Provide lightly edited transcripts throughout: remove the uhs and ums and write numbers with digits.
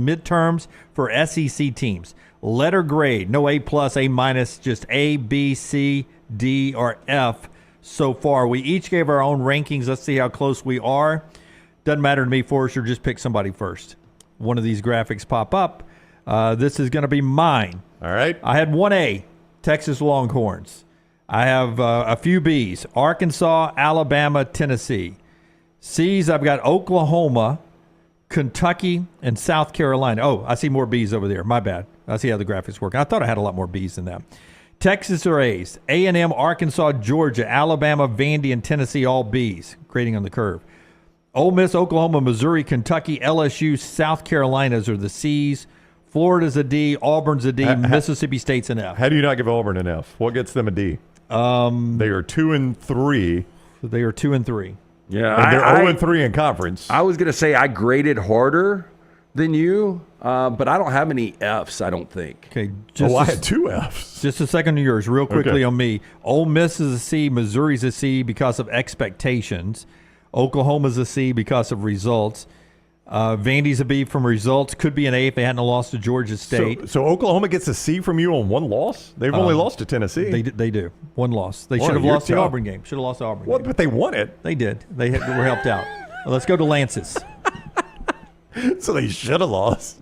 Midterms for SEC teams. Letter grade, no A+, A-, just A, B, C, D, or F so far. We each gave our own rankings. Let's see how close we are. Doesn't matter to me, Forrester. Just pick somebody first. One of these graphics pop up. This is going to be mine. All right. I had 1A, Texas Longhorns. I have a few Bs, Arkansas, Alabama, Tennessee. C's, I've got Oklahoma, Kentucky, and South Carolina. Oh, I see more B's over there. My bad. I see how the graphics work. I thought I had a lot more B's than that. Texas are A's. A&M, Arkansas, Georgia, Alabama, Vandy, and Tennessee, all B's, grading on the curve. Ole Miss, Oklahoma, Missouri, Kentucky, LSU, South Carolina's are the C's. Florida's a D. Auburn's a D. Mississippi State's an F. How do you not give Auburn an F? What gets them a D? They are 2 and 3. They are 2 and 3. Yeah, and they're 0-3 in conference. I was going to say I graded harder than you, but I don't have any Fs, I don't think. Okay, I had 2 Fs. Just a second to yours, real quickly Okay. on me. Ole Miss is a C, Missouri's a C because of expectations. Oklahoma's a C because of results. Vandy's a B from results. Could be an A if they hadn't lost to Georgia State. So Oklahoma gets a C from you on 1 loss? They've only lost to Tennessee. They do. 1 loss. They Boy, should have you're lost the tough. Auburn game. Should have lost the Auburn Well, game. but they won it. They did. They were helped out. Let's go to Lance's. So they should have lost.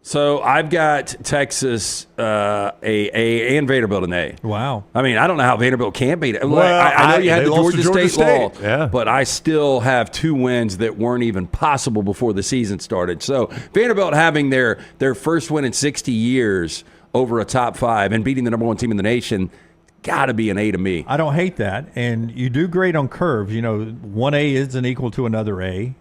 So I've got Texas A and Vanderbilt an A. Wow. I mean, I don't know how Vanderbilt can beat it. Well, I know you had they the lost to Georgia State loss, Yeah. but I still have 2 wins that weren't even possible before the season started. So Vanderbilt having their first win in 60 years over a top 5 and beating the number 1 team in the nation, got to be an A to me. I don't hate that. And you do great on curves. You know, 1A isn't equal to another A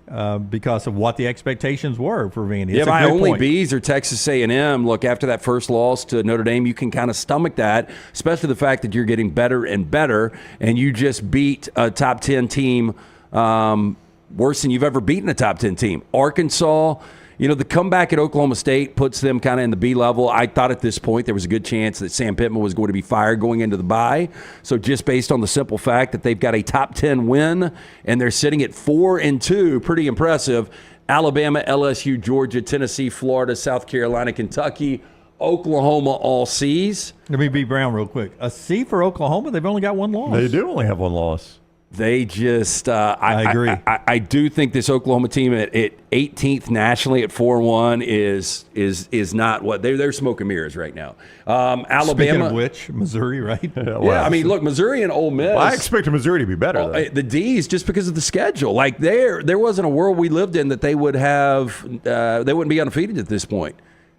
because of what the expectations were for Vandy. Yeah, It's a my great only point. B's are Texas A&M. Look, after that first loss to Notre Dame, you can kind of stomach that, especially the fact that you're getting better and better, and you just beat a top 10 team worse than you've ever beaten a top 10 team. Arkansas, you know, the comeback at Oklahoma State puts them kind of in the B level. I thought at this point there was a good chance that Sam Pittman was going to be fired going into the bye. So just based on the simple fact that they've got a top 10 win and they're sitting at 4-2, pretty impressive. Alabama, LSU, Georgia, Tennessee, Florida, South Carolina, Kentucky, Oklahoma, all C's. Let me be Brown real quick. A C for Oklahoma? They've only got 1 loss. They do only have 1 loss. They just, I agree. I do think this Oklahoma team at 18th nationally at 4-1 is not what they're smoke and mirrors right now. Alabama, Speaking of which, Missouri, right? yeah. I mean, look, Missouri and Ole Miss. Well, I expected Missouri to be better. Though. The D's just because of the schedule. Like there wasn't a world we lived in that they would have. They wouldn't be undefeated at this point,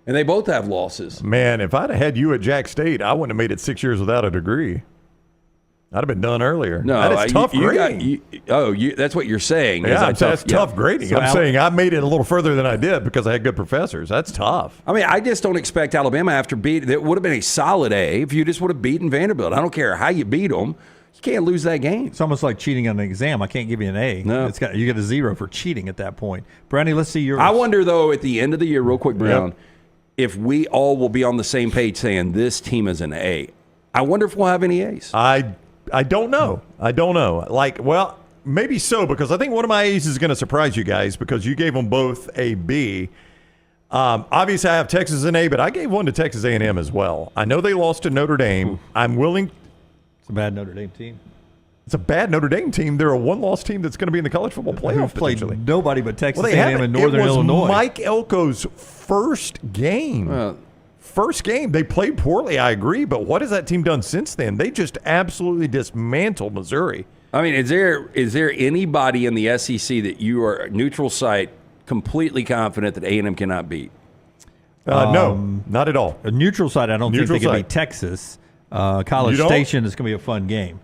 and they both have losses. Man, if I'd have had you at Jack State, I wouldn't have made it 6 years without a degree. I'd have been done earlier. No, that is tough grading. That's what you're saying. Yeah, that's tough grading. So I'm saying I made it a little further than I did because I had good professors. That's tough. I mean, I just don't expect Alabama after that would have been a solid A if you just would have beaten Vanderbilt. I don't care how you beat them. You can't lose that game. It's almost like cheating on an exam. I can't give you an A. No. You get a 0 for cheating at that point. Brandy, let's see yours. I wonder, though, at the end of the year, real quick, Brown, if we all will be on the same page saying this team is an A. I wonder if we'll have any A's. I don't know. Like, well, maybe so, because I think one of my A's is going to surprise you guys because you gave them both a B. Obviously, I have Texas an A, but I gave one to Texas A&M as well. I know they lost to Notre Dame. I'm willing. It's a bad Notre Dame team. It's a bad Notre Dame team. They're a 1-loss team that's going to be in the college football playoff. Who've played potentially. nobody but Texas Well, A&M and Northern it was Illinois. Mike Elko's first game. First game. They played poorly, I agree, but what has that team done since then? They just absolutely dismantled Missouri. I mean, is there anybody in the SEC that you are neutral site completely confident that A&M cannot beat? No, not at all. A neutral side, I don't think Neutral they can site. beat Texas. College You don't? Station is going to be a fun game.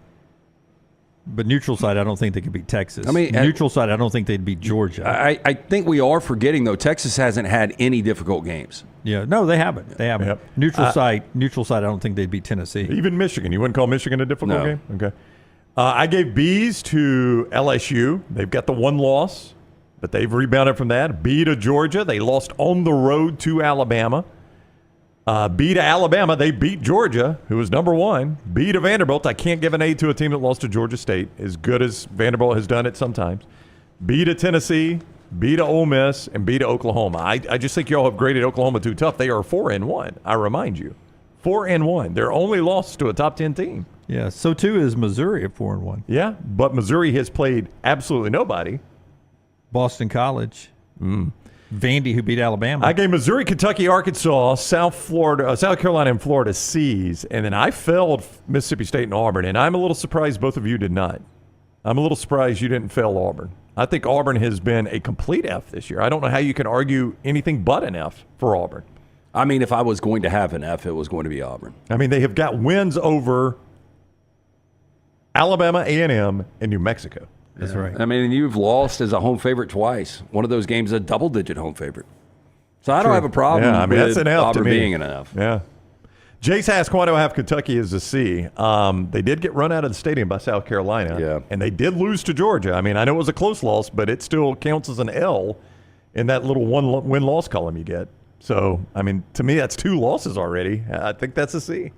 But neutral side, I don't think they could beat Texas. I mean, neutral side, I don't think they'd beat Georgia. I think we are forgetting, though, Texas hasn't had any difficult games. Yeah, no, they haven't. They haven't. Yep. Neutral side, I don't think they'd beat Tennessee. Even Michigan. You wouldn't call Michigan a difficult No. game? Okay. I gave B's to LSU. They've got the 1 loss, but they've rebounded from that. B to Georgia. They lost on the road to Alabama. B to Alabama. They beat Georgia, who was number 1. B to Vanderbilt. I can't give an A to a team that lost to Georgia State, as good as Vanderbilt has done it sometimes. B to Tennessee. B to Ole Miss, and B to Oklahoma. I just think y'all have graded Oklahoma too tough. They are 4-1. I remind you, 4-1. Their only loss to a top 10 team. Yeah, so too is Missouri at 4-1. Yeah, but Missouri has played absolutely nobody. Boston College. Vandy, who beat Alabama. I gave Missouri, Kentucky, Arkansas, South Carolina, and Florida C's, and then I failed Mississippi State and Auburn, and I'm a little surprised both of you did not. I'm a little surprised you didn't fail Auburn. I think Auburn has been a complete F this year. I don't know how you can argue anything but an F for Auburn. I mean, if I was going to have an F, it was going to be Auburn. I mean, they have got wins over Alabama, A&M, and New Mexico. That's right. I mean, you've lost as a home favorite twice. One of those games, a double-digit home favorite. So I don't have a problem with that's an F Auburn to me. being an F. Yeah. Jace asked, why do I have Kentucky as a C? They did get run out of the stadium by South Carolina, and they did lose to Georgia. I mean, I know it was a close loss, but it still counts as an L in that little one win-loss column you get. So, I mean, to me, that's 2 losses already. I think that's a C.